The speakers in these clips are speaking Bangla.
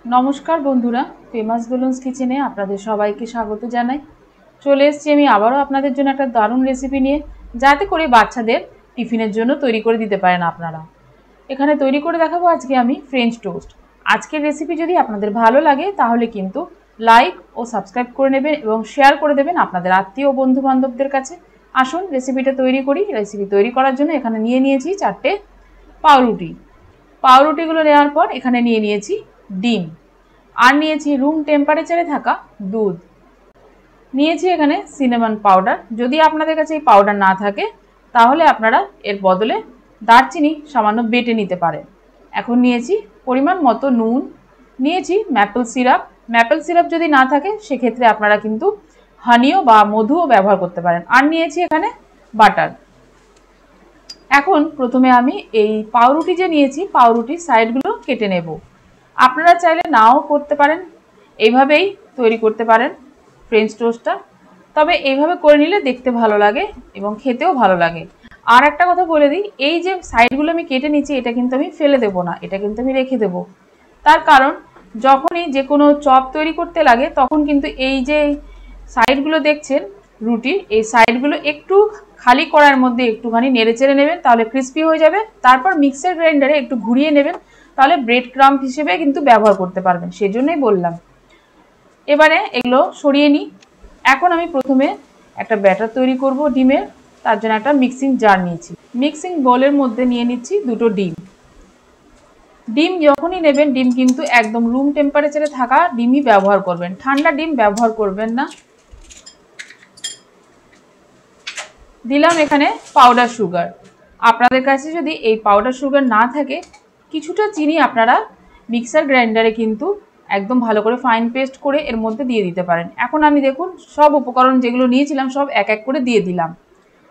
नमस्कार बंधुरा फेमास बेलुन्स किचेने आपनादेर सबाइके स्वागत जानाई। चले एसेछि आमि आबारो आपनादेर जोन्नो एकटा दारुण रेसिपि निये जाते करे बाच्चादेर टिफिनेर जोन्नो तैरि करे दिते पारेन आपनारा। एखाने तैरि करे देखाबो आजके आमि फ्रेंच टोस्ट। आजकेर रेसिपि जोदि आपनादेर भालो लागे ताहले किन्तु लाइक ओ सबस्क्राइब करे नेबेन एबं शेयार करे देबेन आपनादेर आत्मीय ओ बंधु बान्धबदेर काछे। आसुन रेसिपिटा तैरि करि। रेसिपि तैरि करार जोन्नो एखाने निये नियेछि 4टे पाउरुटी। पाउरुटिगुलो नेওয়ার पर एखाने निये नियेछि ডিম আর নিয়েছি রুম টেম্পারেচারে থাকা দুধ, নিয়েছি এখানে সিনামন পাউডার। যদি আপনাদের কাছে এই পাউডার না থাকে তাহলে আপনারা এর বদলে দারচিনি সামান্য বেটে নিতে পারেন। এখন নিয়েছি পরিমাণ মতো নুন, নিয়েছি ম্যাপল সিরাপ। ম্যাপল সিরাপ যদি না থাকে সেক্ষেত্রে আপনারা কিন্তু হানিও বা মধুও ব্যবহার করতে পারেন। আর নিয়েছি এখানে বাটার। এখন প্রথমে আমি এই পাউরুটি যে নিয়েছি পাউরুটির সাইডগুলো কেটে নেব। আপনারা চাইলে নাও করতে পারেন, এইভাবেই তৈরি করতে পারেন ফ্রেঞ্চ টোস্টটা। তবে এইভাবে করে নিলে দেখতে ভালো লাগে এবং খেতেও ভালো লাগে। আর একটা কথা বলে দিই, এই যে সাইডগুলো আমি কেটে নিচ্ছি এটা কিন্তু আমি ফেলে দেব না, এটা কিন্তু আমি রেখে দেব। তার কারণ যখনই যে কোনো চপ তৈরি করতে লাগে তখন কিন্তু এই যে সাইডগুলো দেখছেন রুটির, এই সাইডগুলো একটু খালি করার মধ্যে একটুখানি নেড়ে চেড়ে নেবেন, তাহলে ক্রিস্পি হয়ে যাবে। তারপর মিক্সার গ্রাইন্ডারে একটু ঘুরিয়ে নেবেন, তাহলে ব্রেড ক্রাম্ব হিসেবে কিন্তু ব্যবহার করতে পারবেন, সেজন্যই বললাম। এবারে এগুলো সরিয়ে নিই। এখন আমি প্রথমে একটা ব্যাটার তৈরি করব ডিমের। তার জন্য একটা মিক্সিং জার নিয়েছি। মিক্সিং বোলের মধ্যে নিয়ে নিচ্ছি দুটো ডিম। ডিম যখনই নেবেন ডিম কিন্তু একদম রুম টেম্পারেচারে থাকা ডিমই ব্যবহার করবেন, ঠান্ডা ডিম ব্যবহার করবেন না। দিলাম এখানে পাউডার সুগার। আপনাদের কাছে যদি এই পাউডার সুগার না থাকে কিছুটা চিনি আপনারা মিক্সার গ্রাইন্ডারে কিন্তু একদম ভালো করে ফাইন পেস্ট করে এর মধ্যে দিয়ে দিতে পারেন। এখন আমি দেখুন সব উপকরণ যেগুলো নিয়েছিলাম সব এক এক করে দিয়ে দিলাম।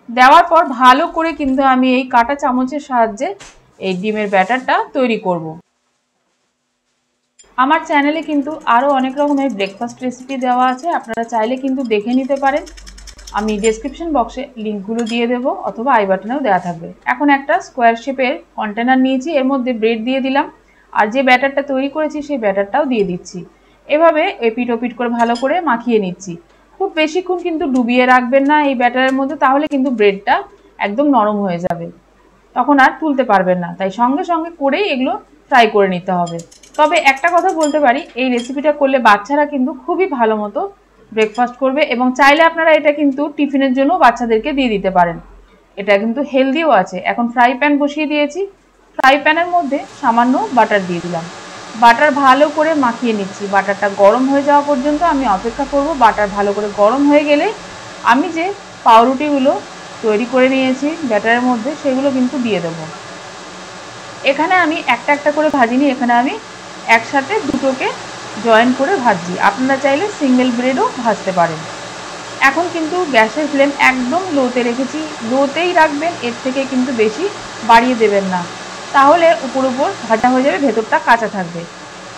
দেওয়ার পর ভালো করে কিন্তু আমি এই কাঁটা চামচের সাহায্যে এই ডিমের ব্যাটারটা তৈরি করব। আমার চ্যানেলে কিন্তু আরও অনেক রকমের ব্রেকফাস্ট রেসিপি দেওয়া আছে, আপনারা চাইলে কিন্তু দেখে নিতে পারেন। আমি ডেসক্রিপশন বক্সে লিঙ্কগুলো দিয়ে দেবো অথবা আই বাটনেও দেওয়া থাকবে। এখন একটা স্কোয়ার শেপের কন্টেনার নিয়েছি, এর মধ্যে ব্রেড দিয়ে দিলাম আর যে ব্যাটারটা তৈরি করেছি সেই ব্যাটারটাও দিয়ে দিচ্ছি। এভাবে এপিট ওপিট করে ভালো করে মাখিয়ে নিচ্ছি। খুব বেশিক্ষণ কিন্তু ডুবিয়ে রাখবেন না এই ব্যাটারের মধ্যে, তাহলে কিন্তু ব্রেডটা একদম নরম হয়ে যাবে, তখন আর তুলতে পারবেন না। তাই সঙ্গে সঙ্গে করেই এগুলো ফ্রাই করে নিতে হবে। তবে একটা কথা বলতে পারি, এই রেসিপিটা করলে বাচ্চারা কিন্তু খুবই ভালো মতো ব্রেকফাস্ট করবে এবং চাইলে আপনারা এটা কিন্তু টিফিনের জন্য বাচ্চাদেরকে দিয়ে দিতে পারেন। এটা কিন্তু হেলদিও আছে। এখন ফ্রাই প্যান বসিয়ে দিয়েছি। ফ্রাই প্যানের মধ্যে সামান্য বাটার দিয়ে দিলাম। বাটার ভালো করে মাখিয়ে নিচ্ছি। বাটারটা গরম হয়ে যাওয়া পর্যন্ত আমি অপেক্ষা করব। বাটার ভালো করে গরম হয়ে গেলে আমি যে পাউরুটিগুলো তৈরি করে নিয়েছি ব্যাটারের মধ্যে সেগুলো কিন্তু দিয়ে দেবো। এখানে আমি একটা একটা করে ভাজিনি, এখানে আমি একসাথে দুটোকে জয়েন করে ভাজছি। আপনারা চাইলে সিঙ্গেল ব্রেডও ভাজতে পারেন। এখন কিন্তু গ্যাসের ফ্লেম একদম লোতে রেখেছি, লোতেই রাখবেন, এর থেকে কিন্তু বেশি বাড়িয়ে দেবেন না, তাহলে উপর উপর ভাজা হয়ে যাবে, ভেতরটা কাঁচা থাকবে।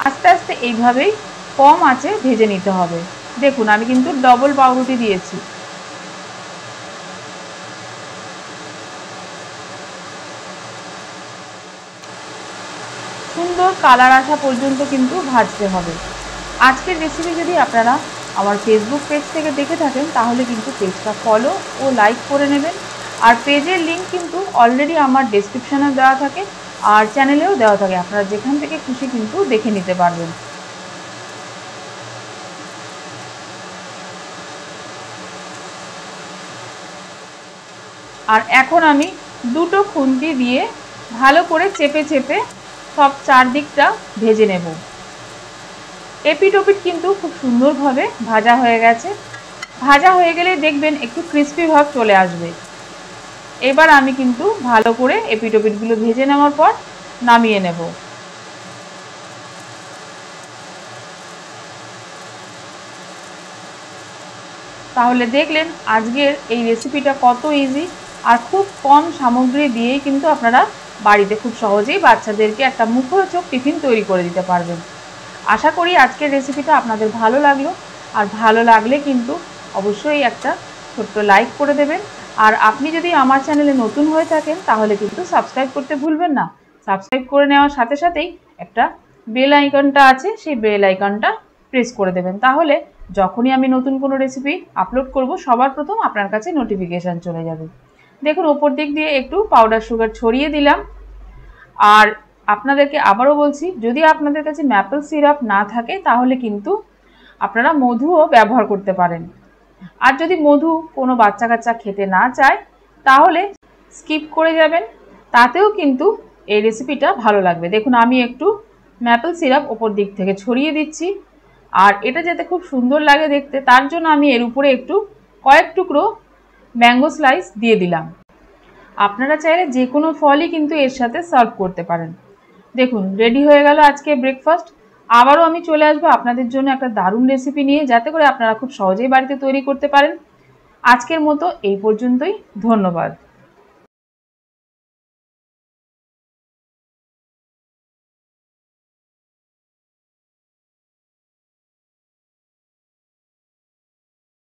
আস্তে আস্তে এইভাবেই কম আঁচে ভেজে নিতে হবে। দেখুন আমি কিন্তু ডবল পাউরুটি দিয়েছি। সুন্দর কালার আসা পর্যন্ত কিন্তু ভাজতে হবে। আজকের রেসিপি যদি আপনারা আমার ফেসবুক পেজ থেকে দেখে থাকেন তাহলে কিন্তু পেজটা ফলো ও লাইক করে নেবেন। আর পেজের লিঙ্ক কিন্তু অলরেডি আমার ডেসক্রিপশনে দেওয়া থাকে আর চ্যানেলেও দেওয়া থাকে, আপনারা যেখান থেকে খুশি কিন্তু দেখে নিতে পারবেন। আর এখন আমি দুটো খুন্তি দিয়ে ভালো করে চেপে চেপে সব চারদিকটা ভেজে নেব। এপিট ওপিট কিন্তু খুব সুন্দরভাবে ভাজা হয়ে গেছে। ভাজা হয়ে গেলে দেখবেন একটু ক্রিস্পি ভাব চলে আসবে। এবার আমি কিন্তু ভালো করে এপিট ওপিটগুলো ভেজে নেওয়ার পর নামিয়ে নেব। তাহলে দেখলেন আজকের এই রেসিপিটা কত ইজি আর খুব কম সামগ্রী দিয়েই কিন্তু আপনারা বাড়িতে খুব সহজেই বাচ্চাদেরকে একটা মুখরোচক টিফিন তৈরি করে দিতে পারবেন। আশা করি আজকের রেসিপিটা আপনাদের ভালো লাগলো। আর ভালো লাগলে কিন্তু অবশ্যই একটা ছোট্ট লাইক করে দেবেন। আর আপনি যদি আমার চ্যানেলে নতুন হয়ে থাকেন তাহলে কিন্তু সাবস্ক্রাইব করতে ভুলবেন না। সাবস্ক্রাইব করে নেওয়ার সাথে সাথেই একটা বেল আইকনটা আছে সেই বেল আইকনটা প্রেস করে দেবেন, তাহলে যখনই আমি নতুন কোনো রেসিপি আপলোড করব সবার প্রথম আপনার কাছে নোটিফিকেশান চলে যাবে। দেখুন ওপর দিক দিয়ে একটু পাউডার সুগার ছড়িয়ে দিলাম। আর আপনাদেরকে আবারও বলছি, যদি আপনাদের কাছে ম্যাপল সিরাপ না থাকে তাহলে কিন্তু আপনারা মধুও ব্যবহার করতে পারেন। আর যদি মধু কোনো বাচ্চা কাচ্চা খেতে না চায় তাহলে স্কিপ করে যাবেন, তাতেও কিন্তু এই রেসিপিটা ভালো লাগবে। দেখুন আমি একটু ম্যাপল সিরাপ ওপর দিক থেকে ছড়িয়ে দিচ্ছি, আর এটা যাতে খুব সুন্দর লাগে দেখতে তার জন্য আমি এর উপরে একটু কয়েক টুকরো ম্যাঙ্গো স্লাইস দিয়ে দিলাম। আপনারা চাইলে যে কোনো ফলই কিন্তু এর সাথে সার্ভ করতে পারেন। দেখুন রেডি হয়ে গেল আজকে ব্রেকফাস্ট। আবারও আমি চলে আসবো আপনাদের জন্য একটা দারুণ রেসিপি নিয়ে, যাতে করে আপনারা খুব সহজেই বাড়িতে তৈরি করতে পারেন। আজকের মতো এই পর্যন্তই, ধন্যবাদ।